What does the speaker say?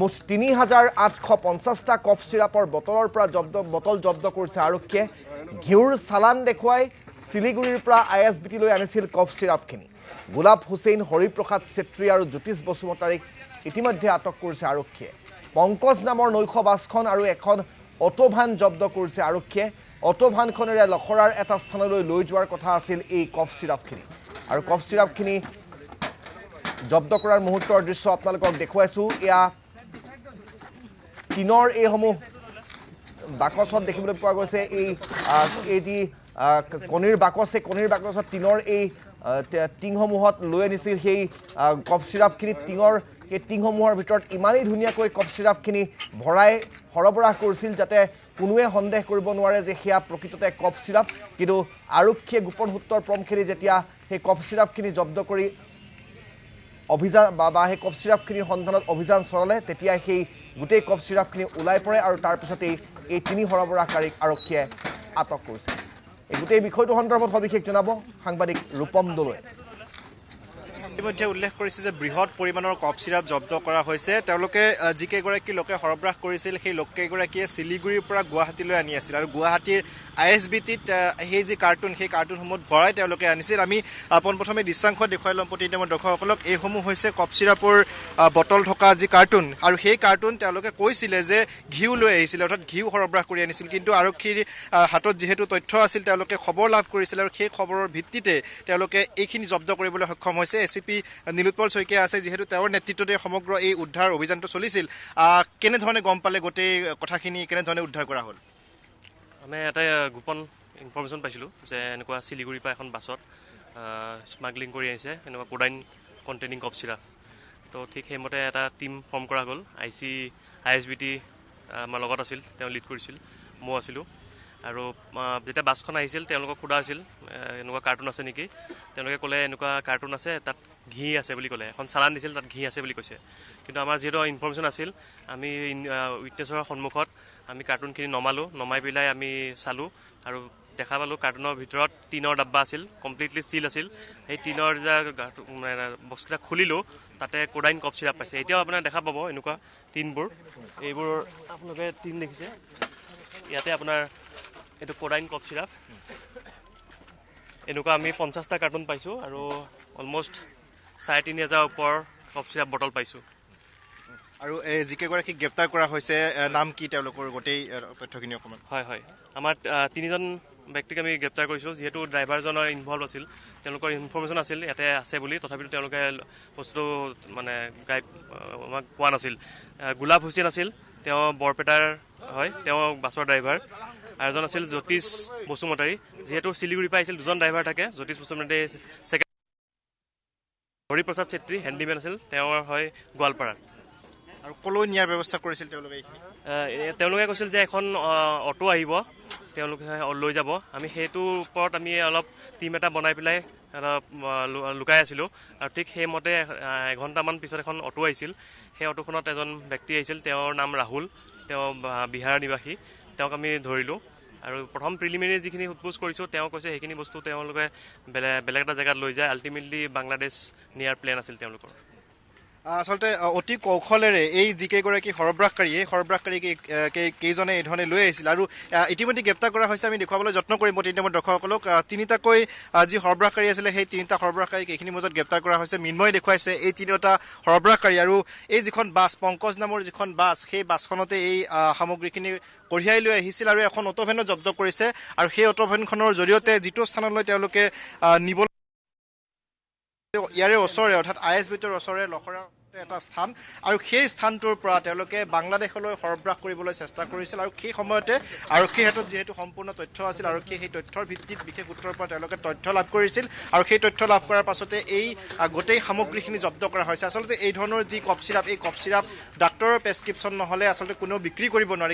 মুঠ ৩,৮৫০টা কফ চিৰাপৰ বটল জব্দ কৰিছে আৰক্ষীয়ে। ঘিউৰ চালান দেখুৱাই শিলিগুৰিৰ পৰা ISBT-লৈ আনিছিল কফ চিৰাপখিনি। গোলাপ হুছেইন, হৰিপ্ৰসাদ ছেত্ৰী আৰু জ্যোতিষ বসুমতাৰীক ইতিমধ্যে আটক কৰিছে আৰক্ষীয়ে। পংকজ নামৰ নৈশ বাছখন আৰু এখন অটোভান জব্দ কৰিছে আৰক্ষীয়ে। অটোভানখনেৰে লখৰাৰ এটা স্থানলৈ লৈ যোৱাৰ কথা আছিল এই কফ চিৰাপখিনি। আৰু কফ চিৰাপখিনি জব্দ কৰাৰ মুহূৰ্তৰ দৃশ্য আপোনালোকক দেখুৱাইছোঁ। এয়া টিনৰ এইসমূহ বাকচত দেখিবলৈ পোৱা গৈছে। এই যি কণীৰ বাকচ, সেই কণীৰ বাকচত টিনৰ এই টিংসমূহত লৈ আনিছিল সেই কফ চিৰাপখিনি। সেই টিংসমূহৰ ভিতৰত ইমানেই ধুনীয়াকৈ কফ চিৰাপখিনি ভৰাই সৰবৰাহ কৰিছিল যাতে কোনোৱে সন্দেহ কৰিব নোৱাৰে যে সেয়া প্ৰকৃততে কফ চিৰাপ। কিন্তু আৰক্ষীয়ে গোপন সূত্ৰৰ পম খেলি যেতিয়া সেই কফ চিৰাপখিনি জব্দ কৰি অভিযান বা সেই কফ চিৰাপখিনিৰ সন্ধানত অভিযান চলালে, তেতিয়া সেই গোটেই কফ চিৰাপখিনি ওলাই পৰে আৰু তাৰপিছতেই এই 3 সৰবৰাহকাৰীক আৰক্ষীয়ে আটক কৰিছে। এই গোটেই বিষয়টো সন্দৰ্ভত সবিশেষ জনাব সাংবাদিক ৰূপম দলৈ। ইতিমধ্যে উল্লেখ কৰিছে যে বৃহৎ পৰিমাণৰ কফ চিৰাপ জব্দ কৰা হৈছে। তেওঁলোকে যিকেইগৰাকী লোকে সৰবৰাহ কৰিছিল সেই লোককেইগৰাকীয়ে শিলিগুৰিৰ পৰা গুৱাহাটীলৈ আনি আছিল আৰু গুৱাহাটীৰ ISBT-ত সেই যি কাৰ্টুন, সেই কাৰ্টুনসমূহত ভৰাই তেওঁলোকে আনিছিল। আমি পোনপ্ৰথমে দৃশ্যাংশ দেখুৱাই ল'ম প্ৰতিনিধি দৰ্শকসকলক। এইসমূহ হৈছে কফ চিৰাপৰ বটল থকা যি কাৰ্টুন, আৰু সেই কাৰ্টুন তেওঁলোকে কৈছিলে যে ঘিউ লৈ আহিছিলে, অৰ্থাৎ ঘিউ সৰবৰাহ কৰি আনিছিল। কিন্তু আৰক্ষীৰ হাতত যিহেতু তথ্য আছিল, তেওঁলোকে খবৰ লাভ কৰিছিল আৰু সেই খবৰৰ ভিত্তিতে তেওঁলোকে এইখিনি জব্দ কৰিবলৈ সক্ষম হৈছে। ACP নীলোৎপল শইকীয়া আছে, যিহেতু তেওঁৰ নেতৃত্বতে সমগ্ৰ এই উদ্ধাৰ অভিযানটো চলিছিল। কেনেধৰণে গম পালে গোটেই কথাখিনি, কেনেধৰণে উদ্ধাৰ কৰা হ'ল? আমি এটা গোপন ইনফৰমেশ্যন পাইছিলোঁ যে এনেকুৱা শিলিগুৰিৰ পৰা এখন বাছত স্মাগলিং কৰি আহিছে এনেকুৱা কোডাইন কণ্টেইনিং কফ চিৰাপ। তো ঠিক সেইমতে এটা টীম ফৰ্ম কৰা হ'ল। ISBT আমাৰ লগত আছিল, তেওঁ লিড কৰিছিল, মই আছিলোঁ। আৰু যেতিয়া বাছখন আহিছিল তেওঁলোকক সোধা হৈছিল এনেকুৱা কাৰ্টুন আছে নেকি। তেওঁলোকে ক'লে এনেকুৱা কাৰ্টুন আছে, তাত ঘি আছে বুলি ক'লে। এখন চালান দিছিল, তাত ঘি আছে বুলি কৈছে। কিন্তু আমাৰ যিহেতু ইনফৰমেশ্যন আছিল, আমি উইটনেছৰ সন্মুখত আমি কাৰ্টুনখিনি নমাই পেলাই আমি চালোঁ আৰু দেখা পালোঁ কাৰ্টুনৰ ভিতৰত টিনৰ ডাব্বা আছিল, কমপ্লিটলি চিল আছিল। সেই টিনৰ বস্তুবিলাক খুলিলোঁ, তাতে কোডাইন কফ চিৰাপ পাইছে। এতিয়াও আপোনাৰ দেখা পাব এনেকুৱা টিনবোৰ, এইবোৰ আপোনালোকে টিন দেখিছে, ইয়াতে আপোনাৰ এইটো কোডাইন কফ চিৰাপ। এনেকুৱা আমি 50টা কাৰ্টুন পাইছোঁ আৰু অলমষ্ট 3,500 ওপৰ কফ চিৰাপ বটল পাইছোঁ। আৰু যিকেইগৰাকীক গ্ৰেপ্তাৰ কৰা হৈছে, নাম কি তেওঁলোকৰ, গোটেই তথ্যখিনি অকণমান? হয়, আমাৰ 3জন ব্যক্তিক আমি গ্ৰেপ্তাৰ কৰিছোঁ। যিহেতু ড্ৰাইভাৰজনৰ ইনভলভ আছিল, তেওঁলোকৰ ইনফৰমেশ্যন আছিল ইয়াতে আছে বুলি, তথাপিতো তেওঁলোকে বস্তুটো মানে আমাক কোৱা নাছিল। গোলাপ হুছেইন আছিল, তেওঁ বৰপেটাৰ হয়, তেওঁ বাছৰ ড্ৰাইভাৰ। আৰু এজন আছিল জ্যোতিষ বসুমতাৰী, যিহেতু শিলিগুৰিৰ পৰা আহিছিল। 2জন ড্ৰাইভাৰ থাকে, জ্যোতিষ বসুমতাৰী ছেকেণ্ড, হৰিপ্ৰসাদ ছেত্ৰী হেণ্ডিমেন আছিল, তেওঁৰ হয় গোৱালপাৰাত। আৰু ক'লৈ নিয়াৰ ব্যৱস্থা কৰিছিল তেওঁলোকে? তেওঁলোকে কৈছিল যে এখন অটো আহিব, তেওঁলোকে লৈ যাব। আমি সেইটোৰ ওপৰত আমি অলপ টিম এটা বনাই পেলাই অলপ লুকাই আছিলোঁ। আৰু ঠিক সেইমতে এঘণ্টামান পিছত এখন অটো আহিছিল। সেই অটোখনত এজন ব্যক্তি আহিছিল, তেওঁৰ নাম ৰাহুল, তেওঁ বিহাৰৰ নিবাসী। তেওঁক আমি ধৰিলোঁ আৰু প্ৰথম প্ৰিলিমিনেৰী যিখিনি সোধপোছ কৰিছোঁ, তেওঁ কৈছে সেইখিনি বস্তু তেওঁলোকে বেলেগ এটা জেগাত লৈ যায়। আল্টিমেটলি বাংলাদেশ নিয়াৰ প্লেন আছিল তেওঁলোকৰ। আচলতে অতি কৌশলেৰে এই যিকেইগৰাকী সৰবৰাহকাৰী, এই সৰবৰাহকাৰী কেইজনে এই ধৰণে লৈ আহিছিল। আৰু ইতিমধ্যে গ্ৰেপ্তাৰ কৰা হৈছে। আমি দেখুৱাবলৈ যত্ন কৰিম প্ৰতিনিধি দৰ্শকসকলক। 3টাকৈ যি সৰবৰাহকাৰী আছিলে, সেই 3টা সৰবৰাহকাৰীক এইখিনি মাজত গ্ৰেপ্তাৰ কৰা হৈছে। মিন্ময়ে দেখুৱাইছে এই 3টা সৰবৰাহকাৰী। আৰু এই যিখন বাছ, পংকজ নামৰ যিখন বাছ, সেই বাছখনতে এই সামগ্ৰীখিনি কঢ়িয়াই লৈ আহিছিল আৰু এখন অটোভেনো জব্দ কৰিছে। আৰু সেই অটোভেনখনৰ জৰিয়তে যিটো স্থানলৈ তেওঁলোকে নিবলৈ, ইয়াৰে ওচৰে অৰ্থাৎ ISBT-ৰ ওচৰে লখৰাৰ এটা স্থান, আৰু সেই স্থানটোৰ পৰা তেওঁলোকে বাংলাদেশলৈ সৰবৰাহ কৰিবলৈ চেষ্টা কৰিছিল। আৰু সেই সময়তে আৰক্ষীৰ হাতত যিহেতু সম্পূৰ্ণ তথ্য আছিল, আৰক্ষীয়ে সেই তথ্যৰ ভিত্তিত বিশেষ সূত্ৰৰ পৰা তেওঁলোকে তথ্য লাভ কৰিছিল। আৰু সেই তথ্য লাভ কৰাৰ পাছতে এই গোটেই সামগ্ৰীখিনি জব্দ কৰা হৈছে। আচলতে এই ধৰণৰ যি কফ চিৰাপ, এই কফ চিৰাপ ডাক্তৰৰ প্ৰেছক্ৰিপশ্যন নহ'লে আচলতে কোনেও বিক্ৰী কৰিব নোৱাৰে।